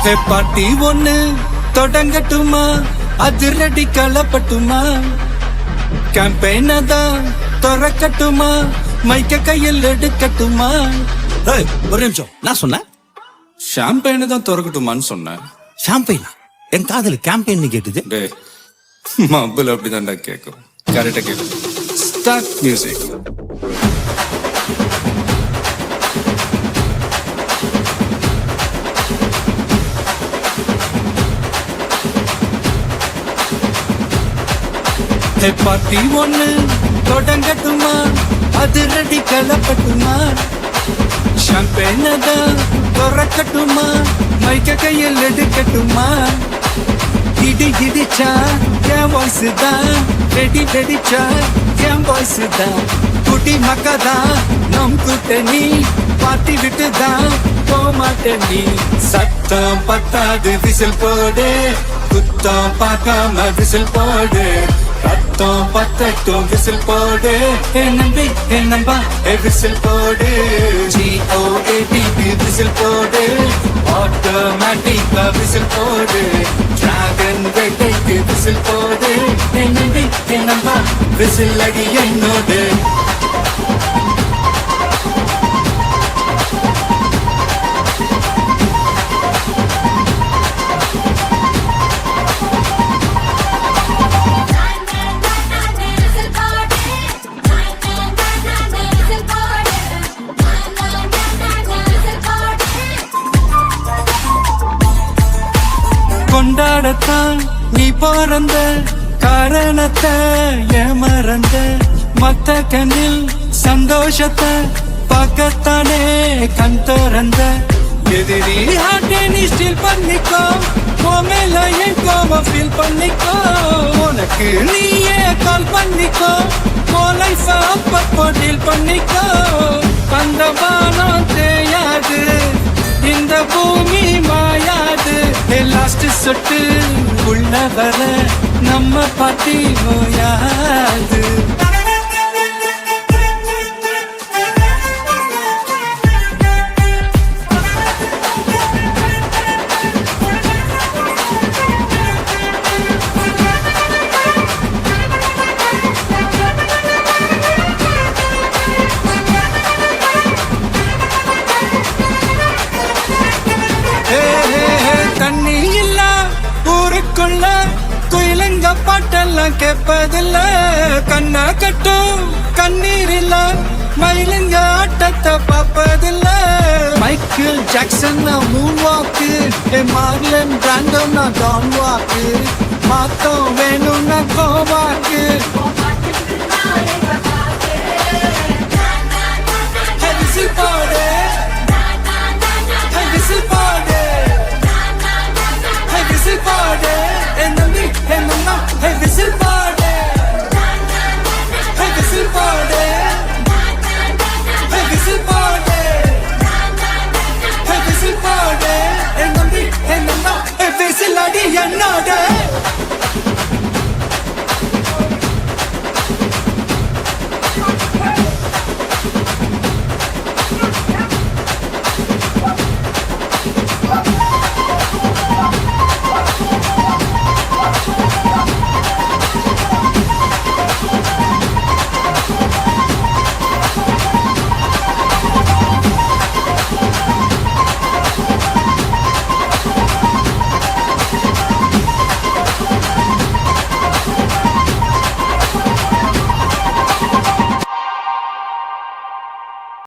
பாட்டி ஒண்ணு தொடங்கட்டுமா, அதிரடி களப்பட்டுமா, கேம்பெயின தான் திறக்கட்டுமா, மைக்க கையில் எடுக்கட்டுமா. ஒரு நிமிஷம், நான் சொன்னேன் ஷாம்பெயின தான் திறக்கட்டுமான்னு சொன்னேன். ஷாம்பெயினா? என் காதல் கேம்பெயின் கேட்டுது. டே மబ్బுல அப்படிதான்டா கேட்கும். கரெக்டா கேட்கும். Start music. பாட்டி ஒண்ணு தொடங்கட்டுமா, அதிரடி களப்பட்டுமா, ஷாம்பெயின தான் திறக்கட்டுமா, மைக்க கையில் எடுக்கட்டுமா. இடி இடிச்சா என் வாய்ஸ் தான், வெடி வெடிச்சா என் வாய்ஸ் தான், குட்டி மக்கதான் நம் கூட்டணி, பாட்டி விட்டுதான் போமாட்டேன் நீ. சத்தம் பத்தாது விசில் போடு, குத்தம் பார்க்காம விசில் போடு, ரத்தம் பத்தட்டும் விசில் போடு, என் நம்பி என் நம்பா விசில் போடு, GOATP விசில் போடு, ஆட்டோமேட்டிக்கா விசில் போடு, டிராகன் வேட்டைக்கு விசில் போடு, என் நம்பி என் நம்பா விசில் அடி என்னோடு. கொண்டாடத்தான் நீ பிறந்த காரணத்தை ஏமறந்த, மத்த கண்ணில் சந்தோஷத்தை பார்க்கத்தானே கண் திறந்த. எதிரி ஹார்ட்டே நீ ஸ்டீல் பண்ணிக்கோ, மேல என் கோபம் ஃபீல் பண்ணிக்கோ, உனக்கு நீயே கால் பண்ணிக்கோ, லைஃப் அப்பப்போ டீல் பண்ணிக்கோ. அந்த வானம் தேயாது, இந்த பூமி மாயாது, லாஸ்ட் சொட்டு உள்ள வர நம்ம பாட்டி ஓயாது. தண்ணி இல்ல ஊருக்குள்ள துயிலங்க பாட்டெல்லாம் கேட்பதில்ல, கண்ணா கட்டும் கண்ணீர் இல்ல மயிலுங்க ஆட்டத்தை பார்ப்பதில்ல. மைக்கேல் ஜாக்சன் மூன் வாக்கு, மார்லன் பிராண்டோ டான் வாக்கு, மாத்தம் வேணும்னா கோவா